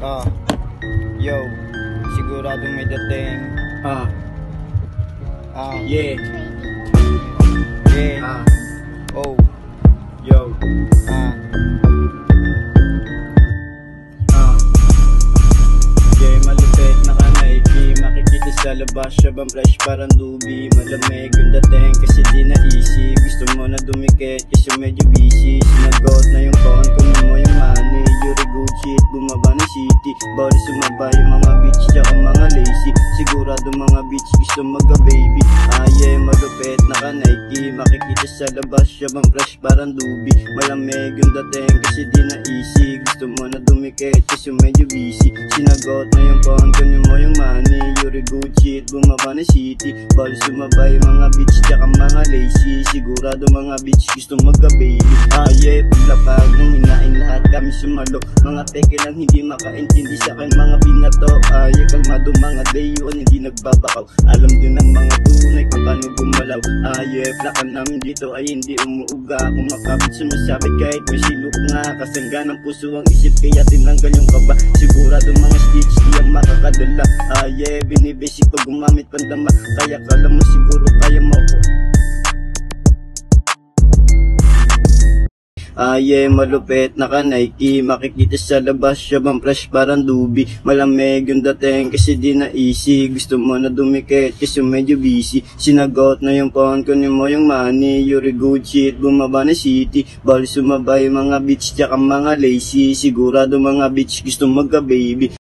Ah, yo, siguradong may dating. Yeah. Yeah. Oh, Yo. Yeah, malupit, naka-Nike. Makikita sa labas siya bang fresh parang dubi. Malamig yung dating kasi di na easy. Gusto mo na dumikit kasi medyo busy. Sinagot na yung phone, kunin mo yung money. Yuri good shit, bumaba na city. Bawal sumaba yung mga bitch tsaka mga lazy. Sigurado mga bitch gusto magka-baby. Yeah, malupit, naka-Nike. Makikita sa labas siya bang fresh parang dubi. Malamig yung dating kasi di na easy. Gusto mo na dumikit kasi medyo busy. Sinagot na yung phone, kunin mo yung money. Yuri good shit, bumaba na city. Bawal sumaba yung mga bitch tsaka mga lazy. Sigurado mga bitch gusto magka-baby. Yeah, paglapag nang hinain lahat kami sumalo. Mga peke lang hindi makaintindi sa akin mga binato. Yeah, kalmado mga day yun hindi nagbabakaw. Alam din ng mga tunay kung paano gumalaw. Yeah, plakan namin dito ay hindi umuuga. Kung makapit sumasabit kahit may silok nga. Kasangga ng puso ang isip kaya tinanggal yung kaba. Sigurado mga stitch di ang makakadala. Yeah, binibasic pag gumamit pandama. Kaya kala mo siguro kaya mo ko. Yeah, malupit, naka-Nike. Makikita sa labas siya bang fresh parang dubi. Malamig yung dating kasi di na easy. Gusto mo na dumikit kasi medyo busy. Sinagot na yung phone, kunin mo yung money. Yuri good shit, bumaba na city. Bawal sumaba yung mga bitch tsaka mga lazy. Sigurado mga bitch gusto magka-baby.